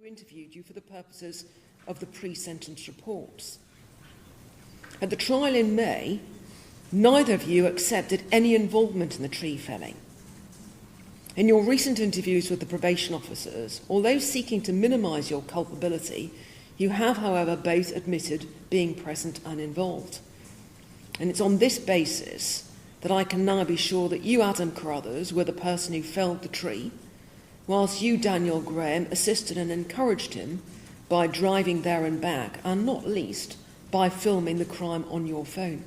who interviewed you for the purposes of the pre-sentence reports. At the trial in May, neither of you accepted any involvement in the tree felling. In your recent interviews with the probation officers, although seeking to minimise your culpability, you have, however, both admitted being present and involved. And it's on this basis that I can now be sure that you, Adam Carruthers, were the person who felled the tree, whilst you, Daniel Graham, assisted and encouraged him by driving there and back, and not least by filming the crime on your phone.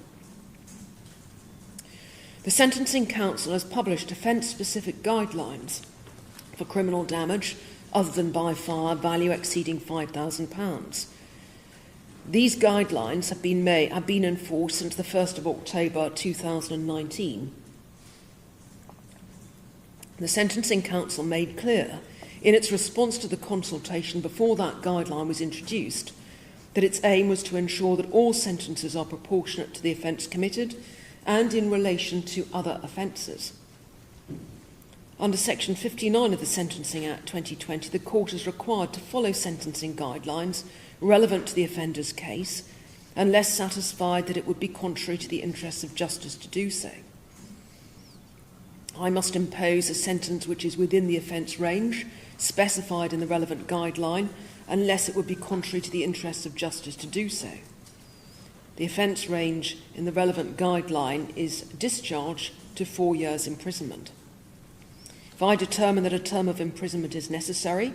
The Sentencing Council has published offence-specific guidelines for criminal damage other than by fire value exceeding £5,000. These guidelines have been enforced since the 1st of October 2019. The Sentencing Council made clear in its response to the consultation before that guideline was introduced that its aim was to ensure that all sentences are proportionate to the offence committed and in relation to other offences. Under Section 59 of the Sentencing Act 2020, the Court is required to follow sentencing guidelines relevant to the offender's case, unless satisfied that it would be contrary to the interests of justice to do so. I must impose a sentence which is within the offence range specified in the relevant guideline, unless it would be contrary to the interests of justice to do so. The offence range in the relevant guideline is discharge to 4 years' imprisonment. If I determine that a term of imprisonment is necessary,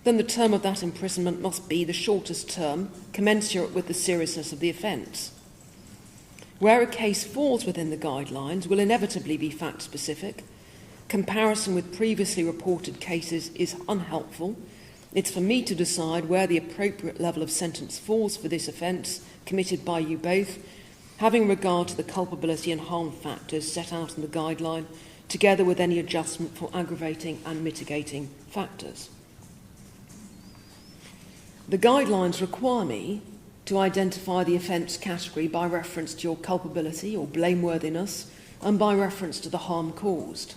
then the term of that imprisonment must be the shortest term commensurate with the seriousness of the offence. Where a case falls within the guidelines will inevitably be fact-specific. Comparison with previously reported cases is unhelpful. It's for me to decide where the appropriate level of sentence falls for this offence committed by you both, having regard to the culpability and harm factors set out in the guideline, together with any adjustment for aggravating and mitigating factors. The guidelines require me to identify the offence category by reference to your culpability or blameworthiness and by reference to the harm caused.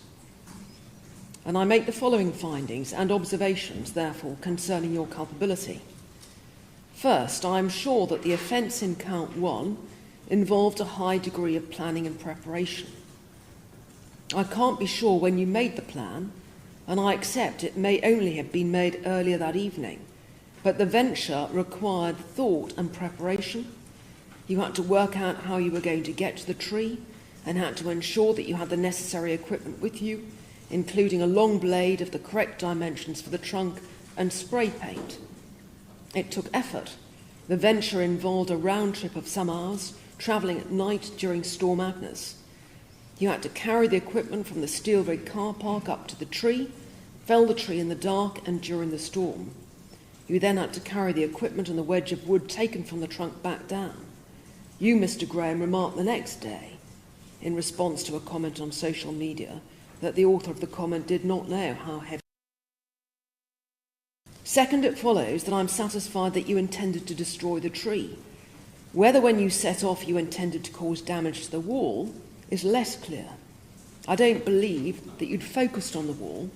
And I make the following findings and observations, therefore, concerning your culpability. First, I am sure that the offence in Count 1 involved a high degree of planning and preparation. I can't be sure when you made the plan, and I accept it may only have been made earlier that evening, but the venture required thought and preparation. You had to work out how you were going to get to the tree and had to ensure that you had the necessary equipment with you, including a long blade of the correct dimensions for the trunk and spray paint. It took effort. The venture involved a round trip of some hours, travelling at night during Storm Agnes. You had to carry the equipment from the Steel Rig car park up to the tree, fell the tree in the dark and during the storm. You then had to carry the equipment and the wedge of wood taken from the trunk back down. You, Mr. Graham, remarked the next day, in response to a comment on social media, that the author of the comment did not know how heavy. Second, it follows that I'm satisfied that you intended to destroy the tree. Whether when you set off you intended to cause damage to the wall is less clear. I don't believe that you'd focused on the wall,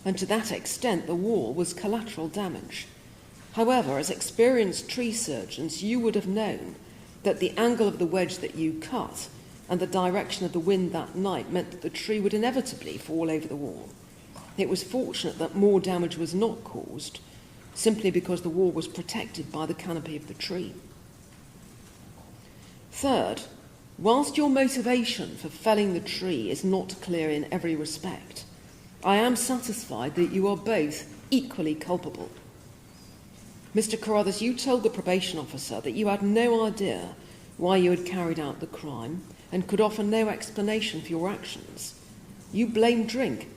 and to that extent the wall was collateral damage. However, as experienced tree surgeons, you would have known that the angle of the wedge that you cut and the direction of the wind that night meant that the tree would inevitably fall over the wall. It was fortunate that more damage was not caused, simply because the wall was protected by the canopy of the tree. Third, whilst your motivation for felling the tree is not clear in every respect, I am satisfied that you are both equally culpable. Mr. Carruthers, you told the probation officer that you had no idea why you had carried out the crime and could offer no explanation for your actions. You blamed drink,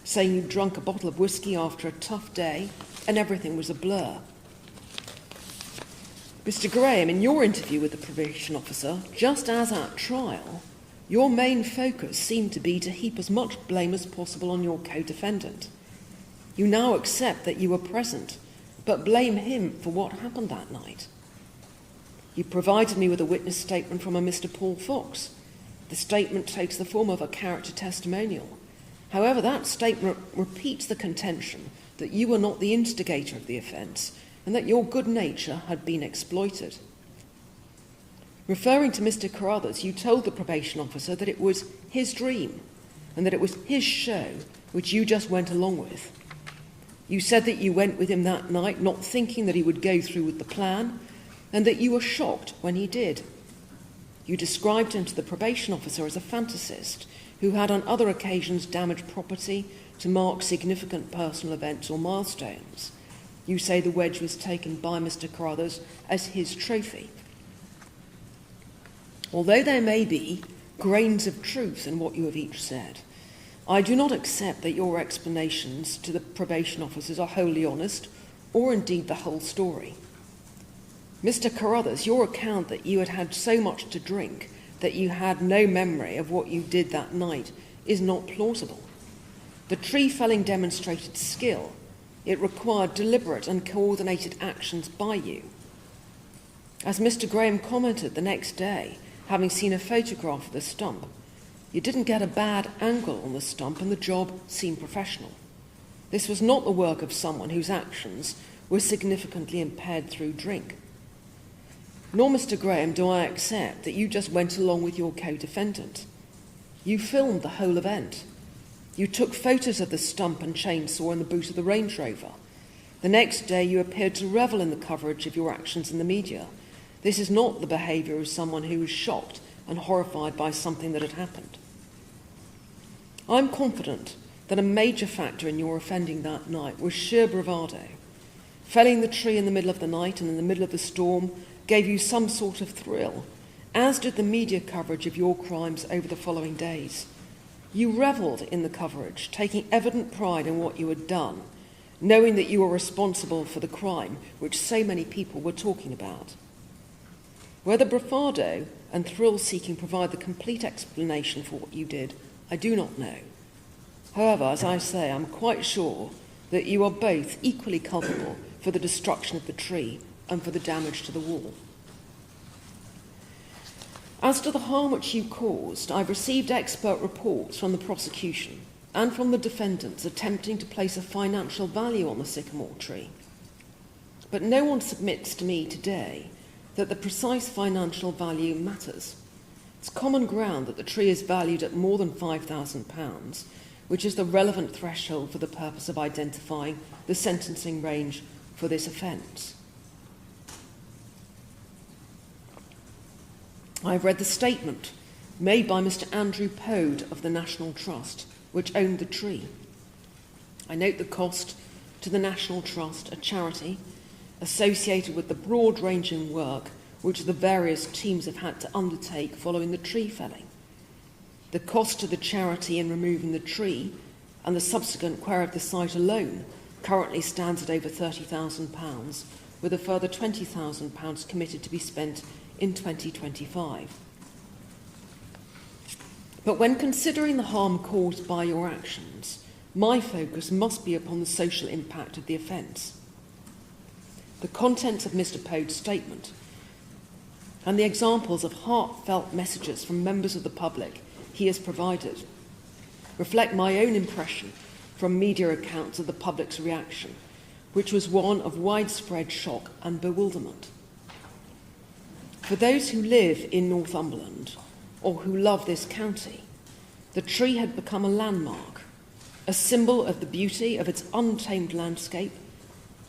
saying you'd drunk a bottle of whiskey after a tough day and everything was a blur. Mr. Graham, in your interview with the probation officer, just as at trial, your main focus seemed to be to heap as much blame as possible on your co-defendant. You now accept that you were present, but blame him for what happened that night. You provided me with a witness statement from a Mr. Paul Fox. The statement takes the form of a character testimonial. However, that statement repeats the contention that you were not the instigator of the offence and that your good nature had been exploited. Referring to Mr. Carruthers, you told the probation officer that it was his dream and that it was his show which you just went along with. You said that you went with him that night not thinking that he would go through with the plan and that you were shocked when he did. You described him to the probation officer as a fantasist who had on other occasions damaged property to mark significant personal events or milestones. You say the wedge was taken by Mr. Carruthers as his trophy. Although there may be grains of truth in what you have each said, I do not accept that your explanations to the probation officers are wholly honest, or indeed the whole story. Mr. Carruthers, your account that you had had so much to drink that you had no memory of what you did that night is not plausible. The tree felling demonstrated skill. It required deliberate and coordinated actions by you. As Mr. Graham commented the next day, having seen a photograph of the stump, you didn't get a bad angle on the stump and the job seemed professional. This was not the work of someone whose actions were significantly impaired through drink. Nor, Mr. Graham, do I accept that you just went along with your co-defendant. You filmed the whole event. You took photos of the stump and chainsaw in the boot of the Range Rover. The next day you appeared to revel in the coverage of your actions in the media. This is not the behaviour of someone who was shocked and horrified by something that had happened. I'm confident that a major factor in your offending that night was sheer bravado. Felling the tree in the middle of the night and in the middle of the storm gave you some sort of thrill, as did the media coverage of your crimes over the following days. You revelled in the coverage, taking evident pride in what you had done, knowing that you were responsible for the crime which so many people were talking about. Whether bravado and thrill-seeking provide the complete explanation for what you did, I do not know. However, as I say, I'm quite sure that you are both equally culpable for the destruction of the tree and for the damage to the wall. As to the harm which you caused, I've received expert reports from the prosecution and from the defendants attempting to place a financial value on the sycamore tree. But no one submits to me today that the precise financial value matters. It's common ground that the tree is valued at more than £5,000, which is the relevant threshold for the purpose of identifying the sentencing range for this offence. I've read the statement made by Mr. Andrew Pode of the National Trust, which owned the tree. I note the cost to the National Trust, a charity, associated with the broad-ranging work which the various teams have had to undertake following the tree felling. The cost to the charity in removing the tree and the subsequent care of the site alone currently stands at over £30,000, with a further £20,000 committed to be spent in 2025. But when considering the harm caused by your actions, my focus must be upon the social impact of the offence. The contents of Mr. Pode's statement and the examples of heartfelt messages from members of the public he has provided reflect my own impression from media accounts of the public's reaction, which was one of widespread shock and bewilderment. For those who live in Northumberland or who love this county, the tree had become a landmark, a symbol of the beauty of its untamed landscape,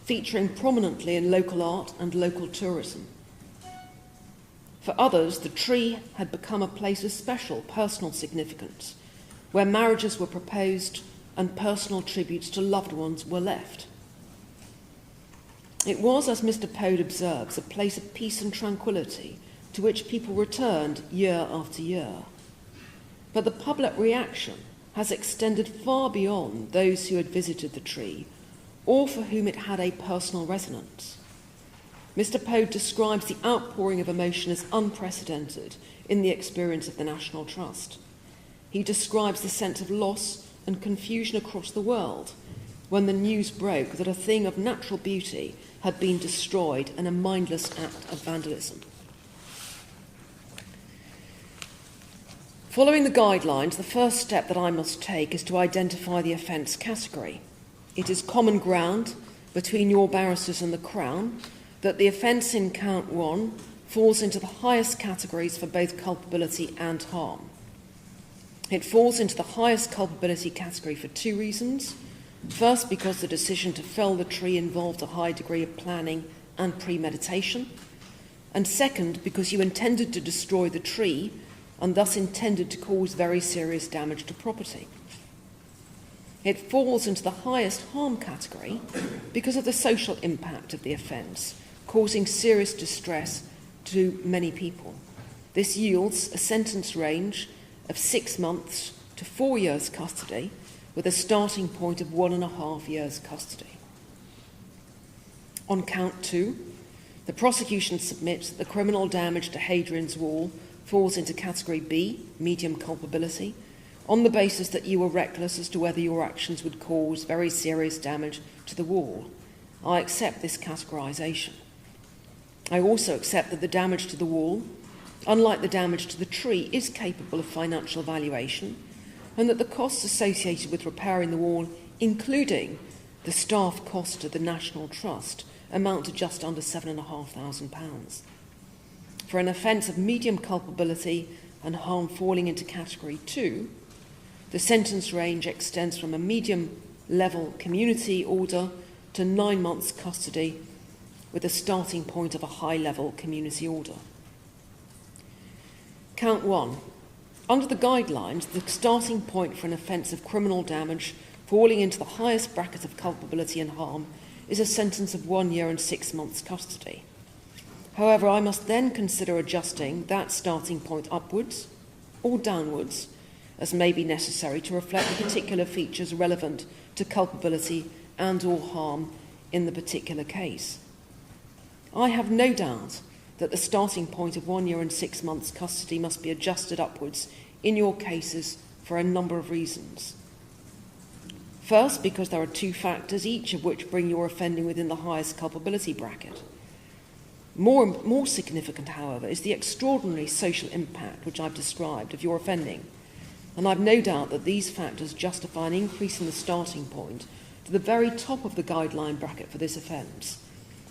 featuring prominently in local art and local tourism. For others, the tree had become a place of special personal significance, where marriages were proposed and personal tributes to loved ones were left. It was, as Mr. Pode observes, a place of peace and tranquillity to which people returned year after year. But the public reaction has extended far beyond those who had visited the tree or for whom it had a personal resonance. Mr. Pode describes the outpouring of emotion as unprecedented in the experience of the National Trust. He describes the sense of loss and confusion across the world when the news broke that a thing of natural beauty had been destroyed in a mindless act of vandalism. Following the guidelines, the first step that I must take is to identify the offence category. it is common ground between your barristers and the Crown that the offence in count 1 falls into the highest categories for both culpability and harm. It falls into the highest culpability category for 2 reasons. First, because the decision to fell the tree involved a high degree of planning and premeditation. And second, because you intended to destroy the tree and thus intended to cause very serious damage to property. It falls into the highest harm category because of the social impact of the offence, causing serious distress to many people. This yields a sentence range of 6 months to 4 years custody, with a starting point of 1.5 years custody. On count 2, the prosecution submits that the criminal damage to Hadrian's wall falls into category B, medium culpability, on the basis that you were reckless as to whether your actions would cause very serious damage to the wall. I accept this categorisation. I also accept that the damage to the wall, unlike the damage to the tree, is capable of financial valuation, and that the costs associated with repairing the wall, including the staff cost to the National Trust, amount to just under £7,500. For an offence of medium culpability and harm falling into category 2, the sentence range extends from a medium-level community order to 9 months custody, with a starting point of a high-level community order. Count 1. Under the guidelines, the starting point for an offence of criminal damage falling into the highest bracket of culpability and harm is a sentence of 1 year and 6 months custody. However, I must then consider adjusting that starting point upwards or downwards, as may be necessary to reflect the particular features relevant to culpability and or harm in the particular case. I have no doubt that the starting point of 1 year and 6 months custody must be adjusted upwards in your cases for a number of reasons. First, because there are 2 factors, each of which bring your offending within the highest culpability bracket. More significant, however, is the extraordinary social impact which I've described of your offending, and I've no doubt that these factors justify an increase in the starting point to the very top of the guideline bracket for this offence,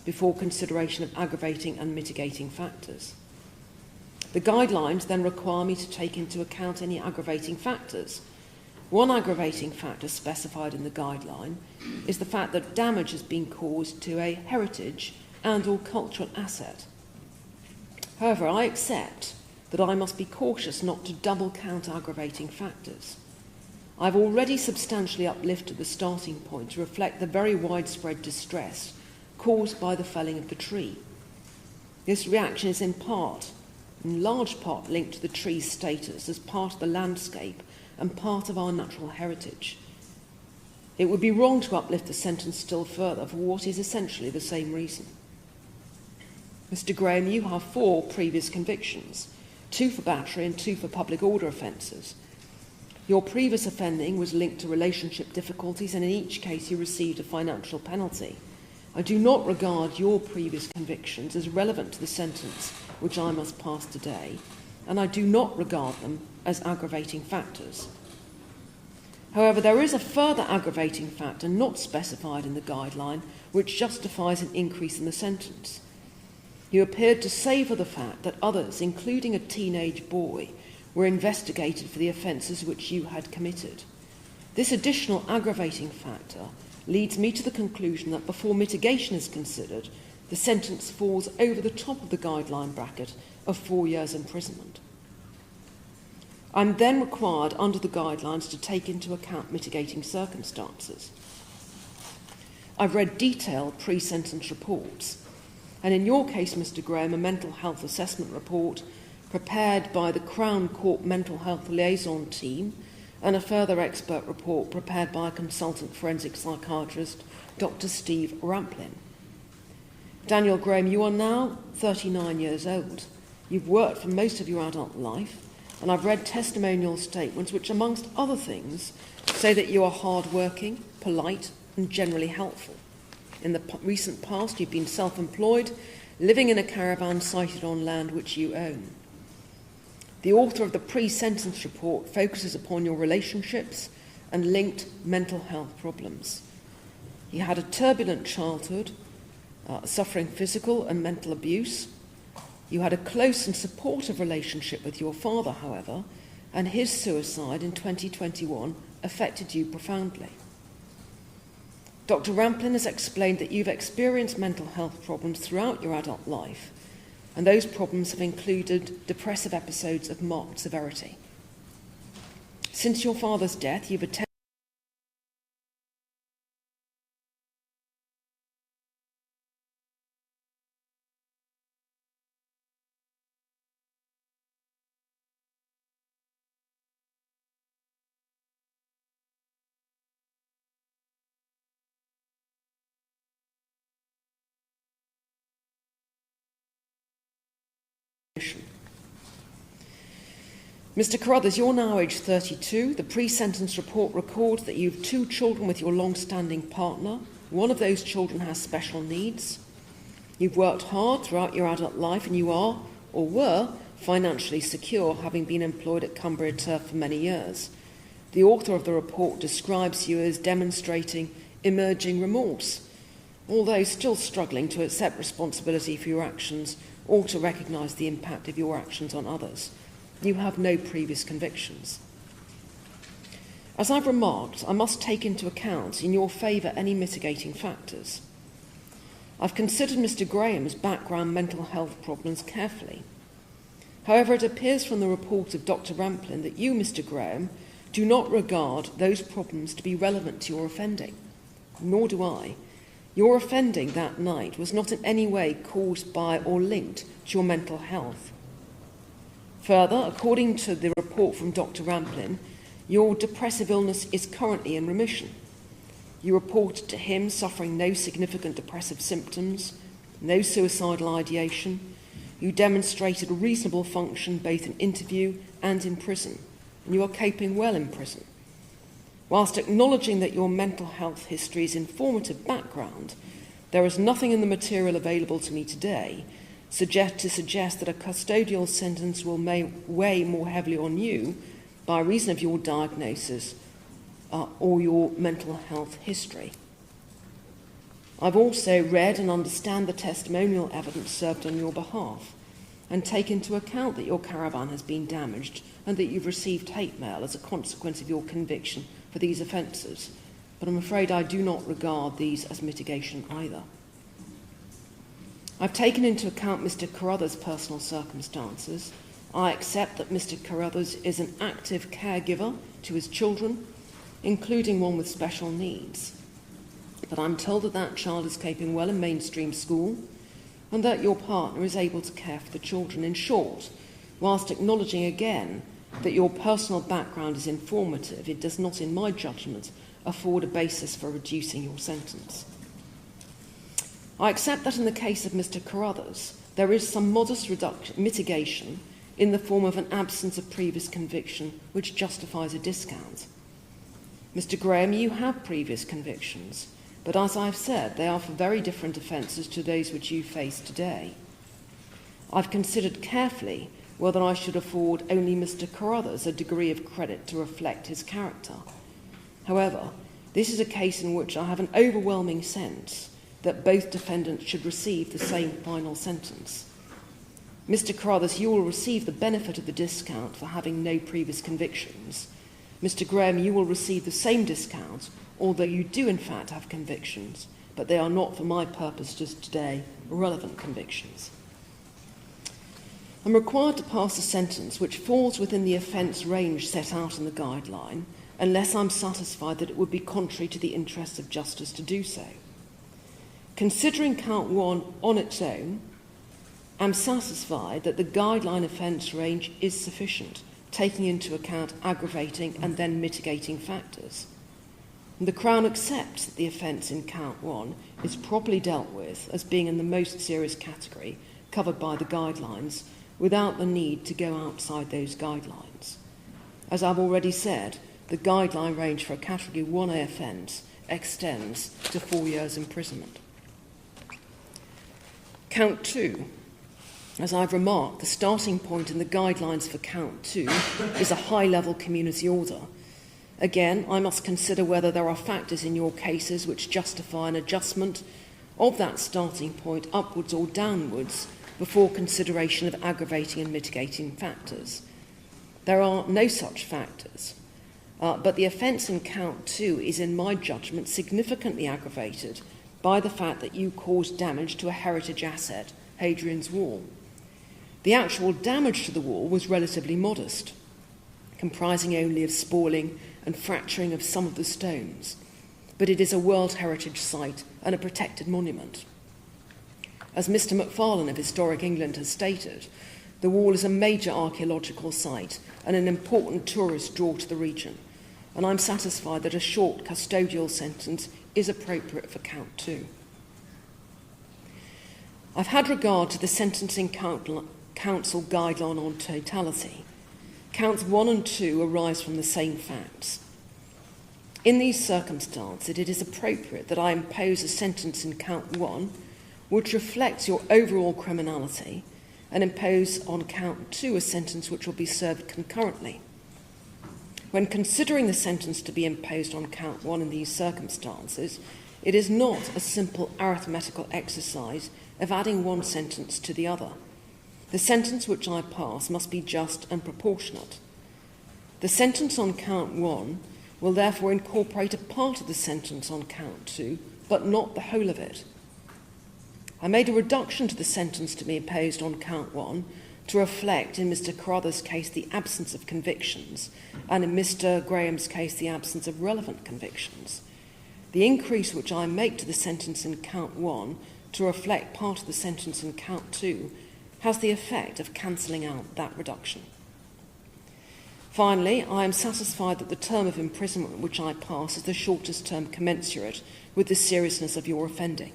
before consideration of aggravating and mitigating factors. The guidelines then require me to take into account any aggravating factors. One aggravating factor specified in the guideline is the fact that damage has been caused to a heritage and or cultural asset. However, I accept that I must be cautious not to double count aggravating factors. I've already substantially uplifted the starting point to reflect the very widespread distress caused by the felling of the tree. This reaction is in large part linked to the tree's status as part of the landscape and part of our natural heritage. It would be wrong to uplift the sentence still further for what is essentially the same reason. Mr. Graham, you have 4 previous convictions, 2 for battery and 2 for public order offences. Your previous offending was linked to relationship difficulties, and in each case you received a financial penalty. I do not regard your previous convictions as relevant to the sentence which I must pass today, and I do not regard them as aggravating factors. However, there is a further aggravating factor not specified in the guideline which justifies an increase in the sentence. You appeared to savour the fact that others, including a teenage boy, were investigated for the offences which you had committed. This additional aggravating factor leads me to the conclusion that before mitigation is considered, the sentence falls over the top of the guideline bracket of 4 years imprisonment. I'm then required under the guidelines to take into account mitigating circumstances. I've read detailed pre-sentence reports, and in your case, Mr. Graham, a mental health assessment report prepared by the Crown Court Mental Health Liaison Team and a further expert report prepared by a consultant forensic psychiatrist, Dr. Steve Ramplin. Daniel Graham, you are now 39 years old. You've worked for most of your adult life, and I've read testimonial statements which, amongst other things, say that you are hard-working, polite, and generally helpful. In the recent past, you've been self-employed, living in a caravan sited on land which you own. The author of the pre-sentence report focuses upon your relationships and linked mental health problems. You had a turbulent childhood, suffering physical and mental abuse. You had a close and supportive relationship with your father, however, and his suicide in 2021 affected you profoundly. Dr. Ramplin has explained that you've experienced mental health problems throughout your adult life, and those problems have included depressive episodes of marked severity. Since your father's death, you've attended Mr. Carruthers, you're now aged 32. The pre-sentence report records that you have 2 children with your long-standing partner. One of those children has special needs. You've worked hard throughout your adult life and you are, or were, financially secure, having been employed at Cumbria Turf for many years. The author of the report describes you as demonstrating emerging remorse, although still struggling to accept responsibility for your actions or to recognise the impact of your actions on others. You have no previous convictions. As I've remarked, I must take into account in your favour any mitigating factors. I've considered Mr. Graham's background mental health problems carefully. However, it appears from the report of Dr. Ramplin that you, Mr. Graham, do not regard those problems to be relevant to your offending. Nor do I. Your offending that night was not in any way caused by or linked to your mental health. Further, according to the report from Dr. Ramplin, your depressive illness is currently in remission. You reported to him suffering no significant depressive symptoms, no suicidal ideation. You demonstrated a reasonable function both in interview and in prison, and you are coping well in prison. Whilst acknowledging that your mental health history is informative background, there is nothing in the material available to me today to suggest that a custodial sentence will weigh more heavily on you by reason of your diagnosis or your mental health history. I've also read and understand the testimonial evidence served on your behalf and take into account that your caravan has been damaged and that you've received hate mail as a consequence of your conviction for these offences, but I'm afraid I do not regard these as mitigation either. I've taken into account Mr. Carruthers' personal circumstances. I accept that Mr. Carruthers is an active caregiver to his children, including one with special needs. But I'm told that that child is coping well in mainstream school and that your partner is able to care for the children. In short, whilst acknowledging again that your personal background is informative, it does not, in my judgment, afford a basis for reducing your sentence. I accept that in the case of Mr. Carruthers, there is some modest mitigation in the form of an absence of previous conviction which justifies a discount. Mr. Graham, you have previous convictions, but as I've said, they are for very different offences to those which you face today. I've considered carefully whether I should afford only Mr. Carruthers a degree of credit to reflect his character. However, this is a case in which I have an overwhelming sense that both defendants should receive the same final sentence. Mr. Carruthers, you will receive the benefit of the discount for having no previous convictions. Mr. Graham, you will receive the same discount, although you do in fact have convictions, but they are not, for my purposes today, relevant convictions. I'm required to pass a sentence which falls within the offence range set out in the guideline, unless I'm satisfied that it would be contrary to the interests of justice to do so. Considering count 1 on its own, I'm satisfied that the guideline offence range is sufficient, taking into account aggravating and then mitigating factors. And the Crown accepts that the offence in count 1 is properly dealt with as being in the most serious category covered by the guidelines without the need to go outside those guidelines. As I've already said, the guideline range for a category 1A offence extends to 4 years imprisonment. Count 2. As I've remarked, the starting point in the guidelines for count 2 is a high-level community order, Again, I must consider whether there are factors in your cases which justify an adjustment of that starting point upwards or downwards before consideration of aggravating and mitigating factors. There are no such factors, but the offence in count 2 is, in my judgment, significantly aggravated by the fact that you caused damage to a heritage asset, Hadrian's wall. The actual damage to the wall was relatively modest, comprising only of spoiling and fracturing of some of the stones, but it is a World Heritage Site and a protected monument. As Mr McFarlane of Historic England has stated, the wall is a major archaeological site and an important tourist draw to the region, and I'm satisfied that a short custodial sentence is appropriate for count 2. I've had regard to the Sentencing Council guideline on totality. Counts 1 and 2 arise from the same facts. In these circumstances, it is appropriate that I impose a sentence in count 1 which reflects your overall criminality and impose on count 2 a sentence which will be served concurrently. When considering the sentence to be imposed on count 1 in these circumstances, it is not a simple arithmetical exercise of adding one sentence to the other. The sentence which I pass must be just and proportionate. The sentence on count 1 will therefore incorporate a part of the sentence on count 2, but not the whole of it. I made a reduction to the sentence to be imposed on count 1 to reflect, in Mr Carruthers' case, the absence of convictions, and in Mr Graham's case, the absence of relevant convictions. The increase which I make to the sentence in count 1 to reflect part of the sentence in count 2 has the effect of cancelling out that reduction. Finally, I am satisfied that the term of imprisonment which I pass is the shortest term commensurate with the seriousness of your offending.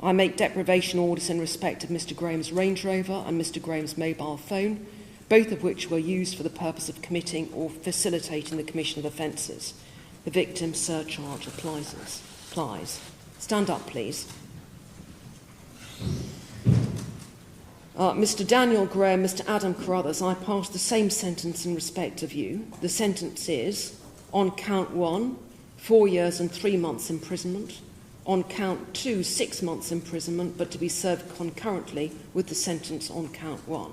I make deprivation orders in respect of Mr Graham's Range Rover and Mr Graham's mobile phone, both of which were used for the purpose of committing or facilitating the commission of offences. The victim's surcharge applies. Stand up, please. Mr Daniel Graham, Mr Adam Carruthers, I pass the same sentence in respect of you. The sentence is, on count 1, 4 years and 3 months imprisonment. On count 2, 6 months imprisonment, but to be served concurrently with the sentence on count 1.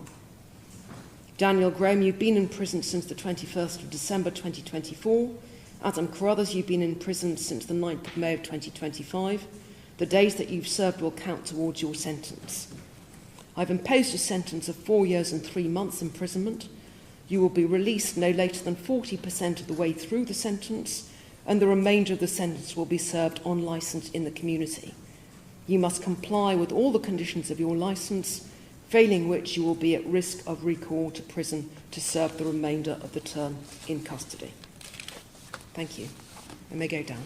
Daniel Graham, you've been in prison since the 21st of December 2024. Adam Carruthers, you've been in prison since the 9th of May of 2025. The days that you've served will count towards your sentence. I've imposed a sentence of 4 years and 3 months imprisonment. You will be released no later than 40% of the way through the sentence, and the remainder of the sentence will be served on licence in the community. You must comply with all the conditions of your licence, failing which you will be at risk of recall to prison to serve the remainder of the term in custody. Thank you. You may go down.